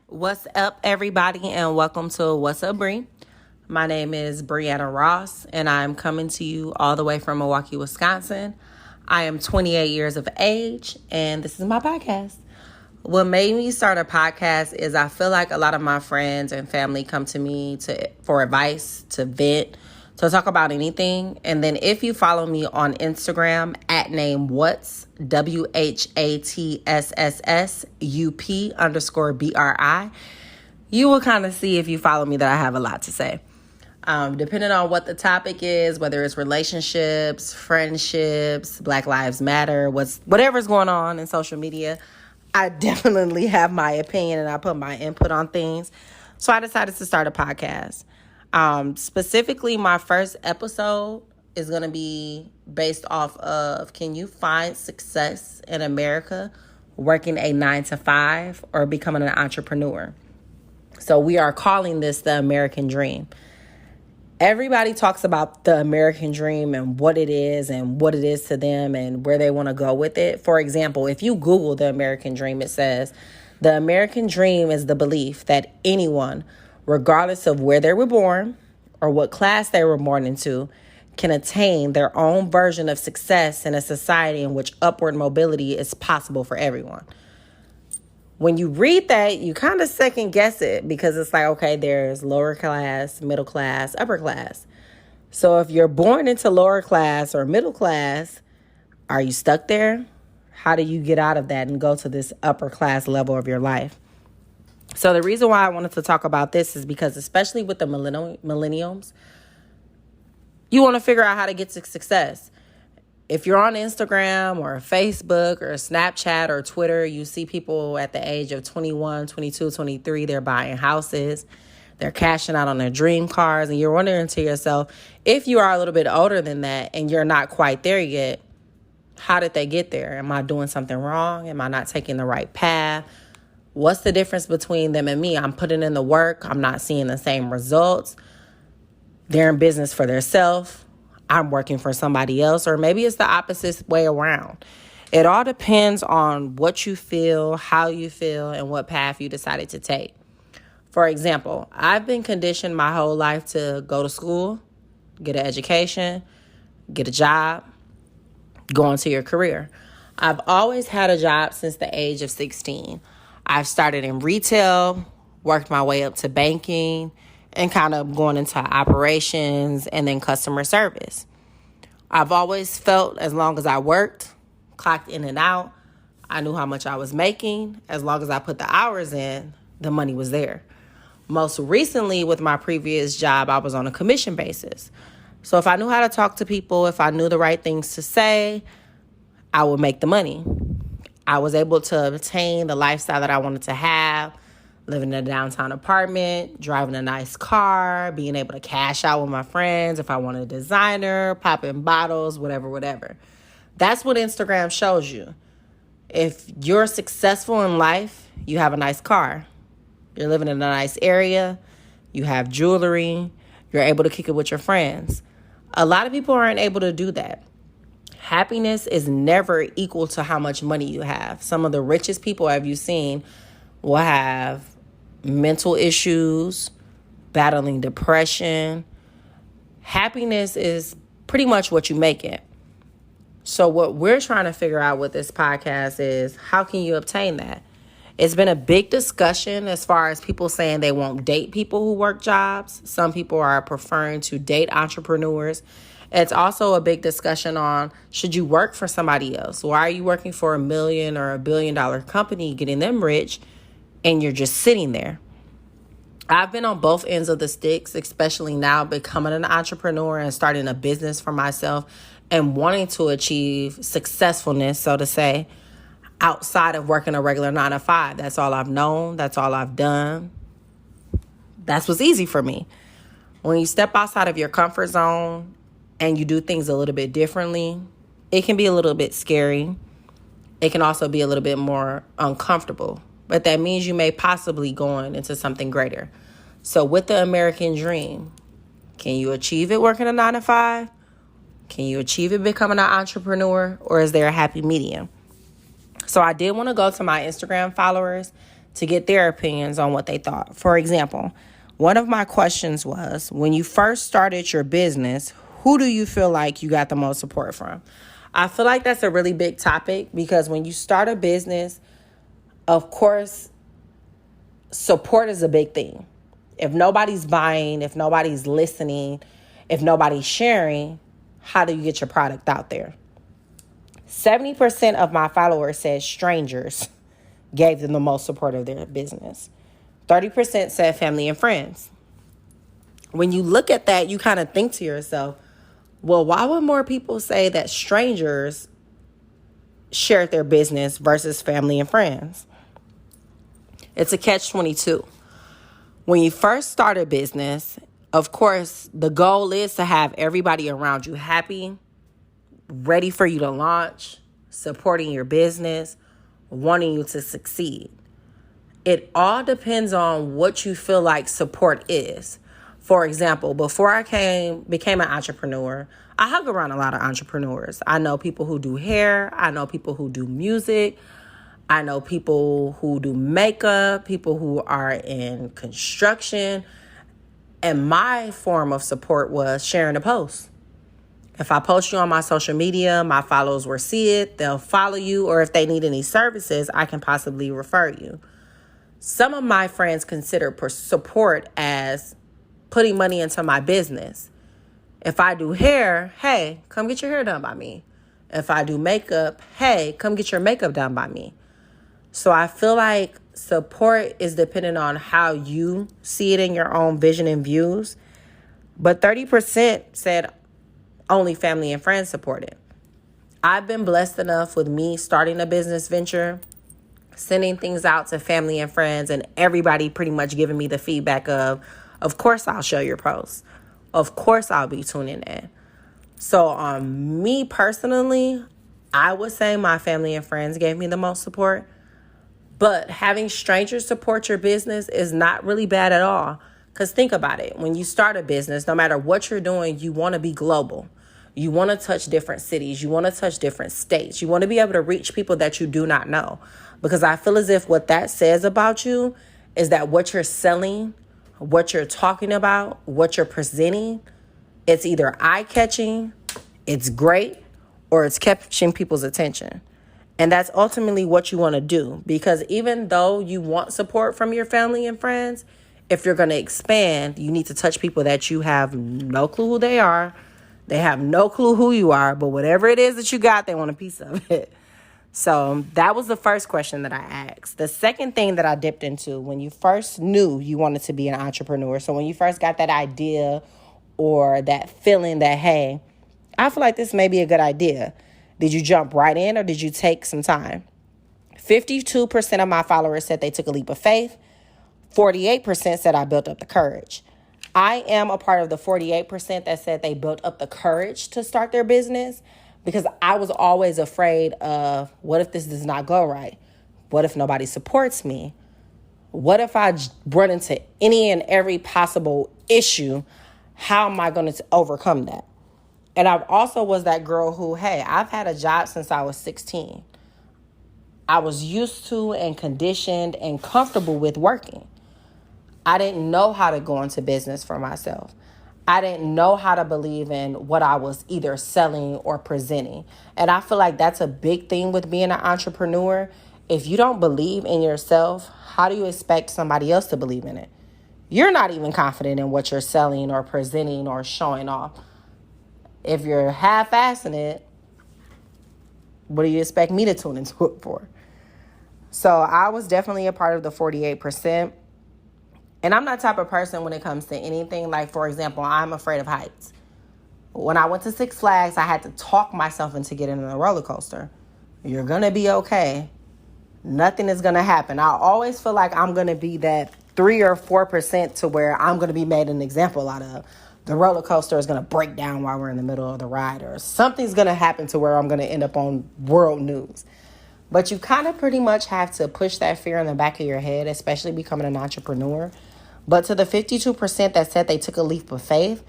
What's up, everybody, and welcome to What's Up, Bree. My name is Brianna Ross, and I'm coming to you all the way from Milwaukee, Wisconsin. I am 28 years of age, and this is my podcast. What made me start a podcast is I feel like a lot of my friends and family come to me for advice, to vent, to talk about anything. And then if you follow me on Instagram at name what's WHATSSSUP_BRI, you will kind of see if you follow me that I have a lot to say. Depending on what the topic is, whether it's relationships, friendships, Black Lives Matter, whatever's going on in social media, I definitely have my opinion and I put my input on things. So I decided to start a podcast. Specifically, my first episode is going to be based off of, can you find success in America working a 9-to-5 or becoming an entrepreneur? So we are calling this the American Dream. Everybody talks about the American dream and what it is to them and where they want to go with it. For example, if you Google the American dream, it says the American dream is the belief that anyone, regardless of where they were born or what class they were born into, can attain their own version of success in a society in which upward mobility is possible for everyone. When you read that, you kind of second guess it because it's like, okay, there's lower class, middle class, upper class. So if you're born into lower class or middle class, are you stuck there? How do you get out of that and go to this upper class level of your life? So the reason why I wanted to talk about this is because especially with the millennials, you want to figure out how to get to success. If you're on Instagram or Facebook or Snapchat or Twitter, you see people at the age of 21, 22, 23, they're buying houses, they're cashing out on their dream cars, and you're wondering to yourself, if you are a little bit older than that and you're not quite there yet, how did they get there? Am I doing something wrong? Am I not taking the right path? What's the difference between them and me? I'm putting in the work. I'm not seeing the same results. They're in business for themselves. I'm working for somebody else, or maybe it's the opposite way around. It all depends on what you feel, how you feel, and what path you decided to take. For example, I've been conditioned my whole life to go to school, get an education, get a job, go into your career. I've always had a job since the age of 16. I've started in retail, worked my way up to banking, and kind of going into operations and then customer service. I've always felt as long as I worked, clocked in and out, I knew how much I was making. As long as I put the hours in, the money was there. Most recently, with my previous job, I was on a commission basis. So if I knew how to talk to people, if I knew the right things to say, I would make the money. I was able to obtain the lifestyle that I wanted to have, living in a downtown apartment, driving a nice car, being able to cash out with my friends if I wanted a designer, popping bottles, whatever. That's what Instagram shows you. If you're successful in life, you have a nice car. You're living in a nice area. You have jewelry. You're able to kick it with your friends. A lot of people aren't able to do that. Happiness is never equal to how much money you have. Some of the richest people have you seen will have mental issues, battling depression. Happiness is pretty much what you make it. So what we're trying to figure out with this podcast is, how can you obtain that? It's been a big discussion as far as people saying they won't date people who work jobs. Some people are preferring to date entrepreneurs. It's also a big discussion on, should you work for somebody else? Why are you working for $1 million or $1 billion company, getting them rich, and you're just sitting there? I've been on both ends of the sticks, especially now becoming an entrepreneur and starting a business for myself and wanting to achieve successfulness, so to say, outside of working a regular 9-to-5. That's all I've known. That's all I've done. That's what's easy for me. When you step outside of your comfort zone and you do things a little bit differently, it can be a little bit scary. It can also be a little bit more uncomfortable. But that means you may possibly going into something greater. So with the American dream, can you achieve it working a 9-to-5? Can you achieve it becoming an entrepreneur? Or is there a happy medium? So I did want to go to my Instagram followers to get their opinions on what they thought. For example, one of my questions was, when you first started your business, who do you feel like you got the most support from? I feel like that's a really big topic because when you start a business, of course, support is a big thing. If nobody's buying, if nobody's listening, if nobody's sharing, how do you get your product out there? 70% of my followers said strangers gave them the most support of their business. 30% said family and friends. When you look at that, you kind of think to yourself, well, why would more people say that strangers shared their business versus family and friends? It's a catch-22. When you first start a business, of course, the goal is to have everybody around you happy, ready for you to launch, supporting your business, wanting you to succeed. It all depends on what you feel like support is. For example, before I became an entrepreneur, I hung around a lot of entrepreneurs. I know people who do hair. I know people who do music. I know people who do makeup, people who are in construction. And my form of support was sharing a post. If I post you on my social media, my followers will see it. They'll follow you. Or if they need any services, I can possibly refer you. Some of my friends consider support as putting money into my business. If I do hair, hey, come get your hair done by me. If I do makeup, hey, come get your makeup done by me. So I feel like support is dependent on how you see it in your own vision and views. But 30% said only family and friends support it. I've been blessed enough with me starting a business venture, sending things out to family and friends, and everybody pretty much giving me the feedback of course I'll show your posts. Of course I'll be tuning in. So on me personally, I would say my family and friends gave me the most support. But having strangers support your business is not really bad at all. Because think about it. When you start a business, no matter what you're doing, you want to be global. You want to touch different cities. You want to touch different states. You want to be able to reach people that you do not know. Because I feel as if what that says about you is that what you're selling, what you're talking about, what you're presenting, it's either eye-catching, it's great, or it's catching people's attention. And that's ultimately what you want to do. Because even though you want support from your family and friends, if you're going to expand, you need to touch people that you have no clue who they are. They have no clue who you are. But whatever it is that you got, they want a piece of it. So that was the first question that I asked. The second thing that I dipped into when you first knew you wanted to be an entrepreneur. So when you first got that idea or that feeling that, hey, I feel like this may be a good idea. Did you jump right in or did you take some time? 52% of my followers said they took a leap of faith. 48% said I built up the courage. I am a part of the 48% that said they built up the courage to start their business because I was always afraid of what if this does not go right? What if nobody supports me? What if I run into any and every possible issue? How am I going to overcome that? And I also was that girl who, hey, I've had a job since I was 16. I was used to and conditioned and comfortable with working. I didn't know how to go into business for myself. I didn't know how to believe in what I was either selling or presenting. And I feel like that's a big thing with being an entrepreneur. If you don't believe in yourself, how do you expect somebody else to believe in it? You're not even confident in what you're selling or presenting or showing off. If you're half-assing it, what do you expect me to tune into it for? So I was definitely a part of the 48%. And I'm that type of person when it comes to anything. Like, for example, I'm afraid of heights. When I went to Six Flags, I had to talk myself into getting on a roller coaster. You're going to be okay. Nothing is going to happen. I always feel like I'm going to be that 3 or 4% to where I'm going to be made an example out of. The roller coaster is going to break down while we're in the middle of the ride, or something's going to happen to where I'm going to end up on world news. But you kind of pretty much have to push that fear in the back of your head, especially becoming an entrepreneur. But to the 52% that said they took a leap of faith,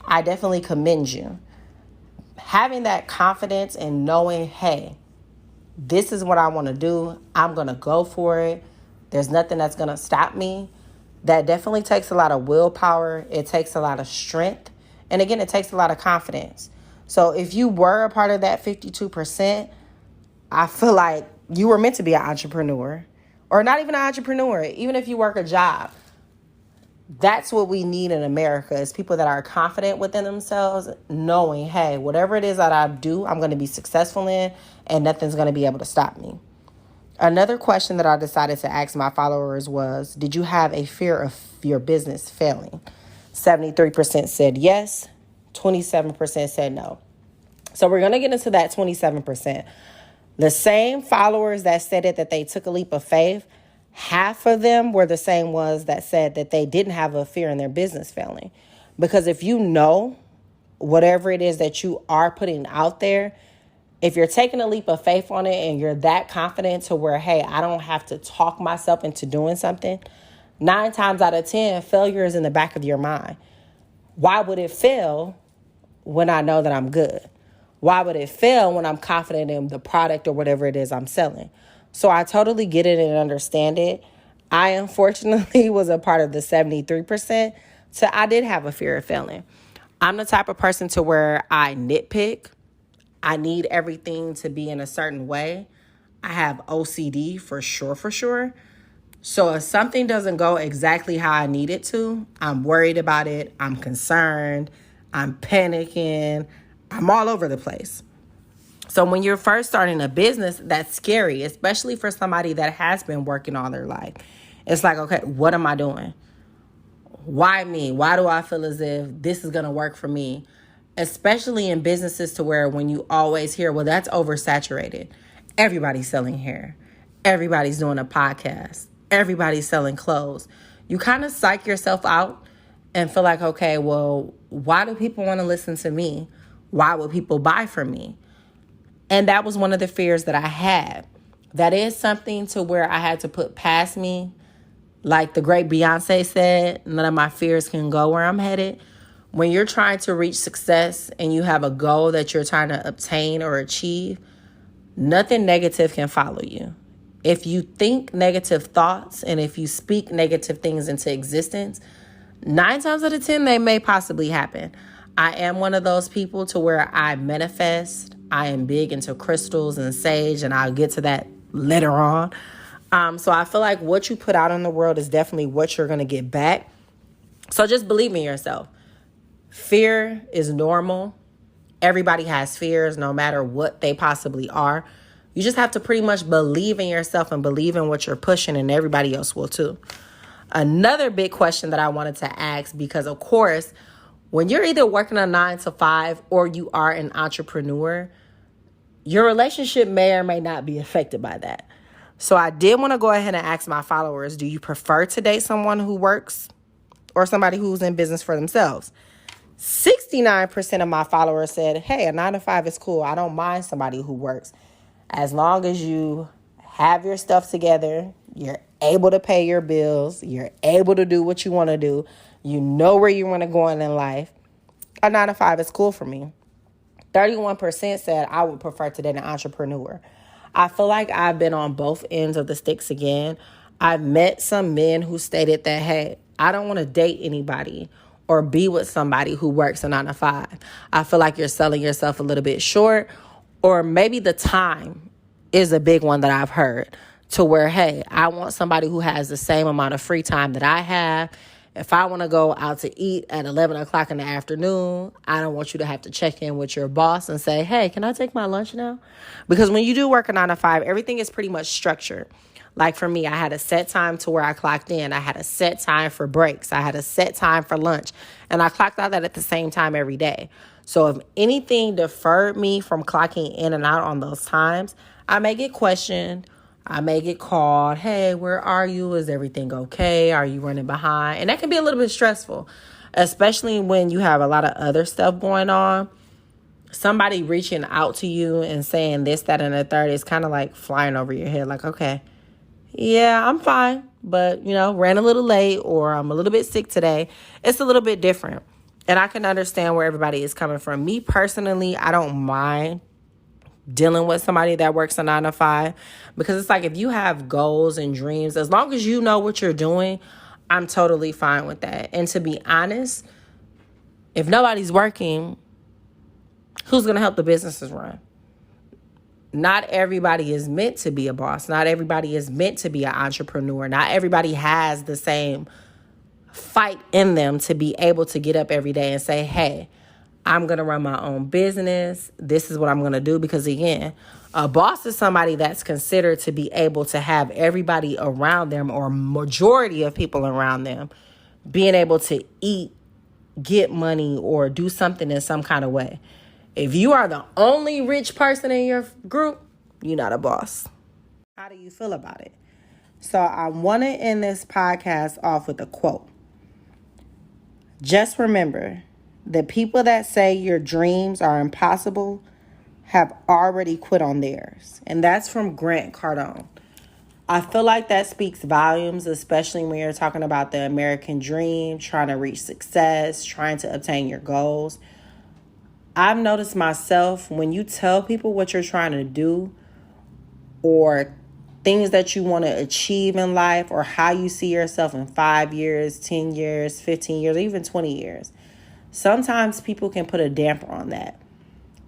I definitely commend you. Having that confidence and knowing, hey, this is what I want to do. I'm going to go for it. There's nothing that's going to stop me. That definitely takes a lot of willpower. It takes a lot of strength. And again, it takes a lot of confidence. So if you were a part of that 52%, I feel like you were meant to be an entrepreneur, or not even an entrepreneur, even if you work a job. That's what we need in America, is people that are confident within themselves, knowing, hey, whatever it is that I do, I'm going to be successful in, and nothing's going to be able to stop me. Another question that I decided to ask my followers was, did you have a fear of your business failing? 73% said yes, 27% said no. So we're going to get into that 27%. The same followers that said it, that they took a leap of faith, half of them were the same ones that said that they didn't have a fear in their business failing. Because if you know whatever it is that you are putting out there, if you're taking a leap of faith on it and you're that confident to where, hey, I don't have to talk myself into doing something, 9 times out of 10, failure is in the back of your mind. Why would it fail when I know that I'm good? Why would it fail when I'm confident in the product or whatever it is I'm selling? So I totally get it and understand it. I unfortunately was a part of the 73%. So I did have a fear of failing. I'm the type of person to where I nitpick. I need everything to be in a certain way. I have OCD for sure. So if something doesn't go exactly how I need it to, I'm worried about it. I'm concerned. I'm panicking. I'm all over the place. So when you're first starting a business, that's scary, especially for somebody that has been working all their life. It's like, okay, what am I doing? Why me? Why do I feel as if this is going to work for me? Especially in businesses to where when you always hear, well, that's oversaturated. Everybody's selling hair. Everybody's doing a podcast. Everybody's selling clothes. You kind of psych yourself out and feel like, okay, well, why do people want to listen to me? Why would people buy from me? And that was one of the fears that I had. That is something to where I had to put past me. Like the great Beyonce said, none of my fears can go where I'm headed. When you're trying to reach success and you have a goal that you're trying to obtain or achieve, nothing negative can follow you. If you think negative thoughts and if you speak negative things into existence, 9 times out of 10, they may possibly happen. I am one of those people to where I manifest. I am big into crystals and sage, and I'll get to that later on. So I feel like what you put out in the world is definitely what you're going to get back. So just believe in yourself. Fear is normal. Everybody has fears, no matter what they possibly are. You just have to pretty much believe in yourself and believe in what you're pushing, and everybody else will too. Another big question that I wanted to ask, because of course, when you're either working a 9 to 5 or you are an entrepreneur, your relationship may or may not be affected by that. So I did want to go ahead and ask my followers, do you prefer to date someone who works or somebody who's in business for themselves? 69% of my followers said, hey, a 9 to 5 is cool. I don't mind somebody who works. As long as you have your stuff together, you're able to pay your bills, you're able to do what you want to do, you know where you want to go in life, a 9 to 5 is cool for me. 31% said I would prefer to date an entrepreneur. I feel like I've been on both ends of the sticks again. I've met some men who stated that, hey, I don't want to date anybody or be with somebody who works a 9 to 5. I feel like you're selling yourself a little bit short, or maybe the time is a big one that I've heard, to where, hey, I want somebody who has the same amount of free time that I have. If I want to go out to eat at 11 o'clock in the afternoon, I don't want you to have to check in with your boss and say, hey, can I take my lunch now? Because when you do work a 9 to 5, everything is pretty much structured. Like for me, I had a set time to where I clocked in. I had a set time for breaks. I had a set time for lunch. And I clocked out that at the same time every day. So if anything deferred me from clocking in and out on those times, I may get questioned. I may get called, hey, where are you? Is everything okay? Are you running behind? And that can be a little bit stressful, especially when you have a lot of other stuff going on. Somebody reaching out to you and saying this, that, and the third is kind of like flying over your head. Like, okay, yeah, I'm fine, but, ran a little late, or I'm a little bit sick today. It's a little bit different. And I can understand where everybody is coming from. Me personally, I don't mind dealing with somebody that works a 9 to 5, because it's like, if you have goals and dreams, as long as you know what you're doing, I'm totally fine with that. And to be honest, if nobody's working, who's going to help the businesses run? Not everybody is meant to be a boss. Not everybody is meant to be an entrepreneur. Not everybody has the same fight in them to be able to get up every day and say, hey, I'm going to run my own business. This is what I'm going to do. Because again, a boss is somebody that's considered to be able to have everybody around them, or majority of people around them, being able to eat, get money, or do something in some kind of way. If you are the only rich person in your group, you're not a boss. How do you feel about it? So I want to end this podcast off with a quote. Just remember, the people that say your dreams are impossible have already quit on theirs. And that's from Grant Cardone. I feel like that speaks volumes, especially when you're talking about the American dream, trying to reach success, trying to obtain your goals. I've noticed myself, when you tell people what you're trying to do, or things that you want to achieve in life, or how you see yourself in 5 years, 10 years, 15 years, even 20 years, sometimes people can put a damper on that.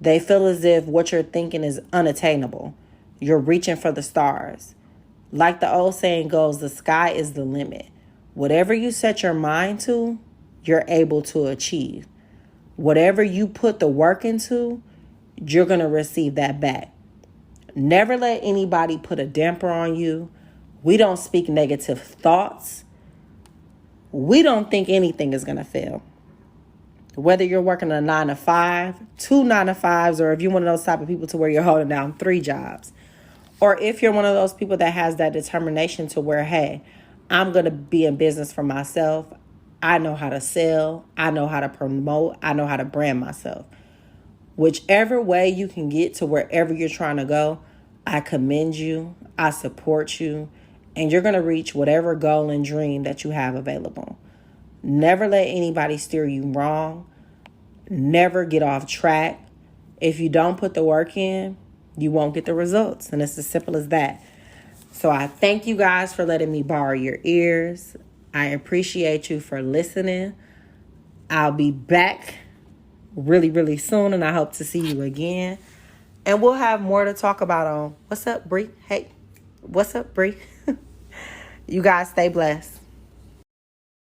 They feel as if what you're thinking is unattainable. You're reaching for the stars. Like the old saying goes, the sky is the limit. Whatever you set your mind to, you're able to achieve. Whatever you put the work into, you're going to receive that back. Never let anybody put a damper on you. We don't speak negative thoughts. We don't think anything is going to fail. Whether you're working a 9 to 5, 2 9 to 5s, or if you're one of those type of people to where you're holding down 3 jobs. Or if you're one of those people that has that determination to where, hey, I'm going to be in business for myself. I know how to sell. I know how to promote. I know how to brand myself. Whichever way you can get to wherever you're trying to go, I commend you. I support you. And you're going to reach whatever goal and dream that you have available. Never let anybody steer you wrong. Never get off track. If you don't put the work in, you won't get the results. And it's as simple as that. So I thank you guys for letting me borrow your ears. I appreciate you for listening. I'll be back really, really soon, and I hope to see you again. And we'll have more to talk about on What's Up, Bree? Hey, what's up, Bree? You guys stay blessed.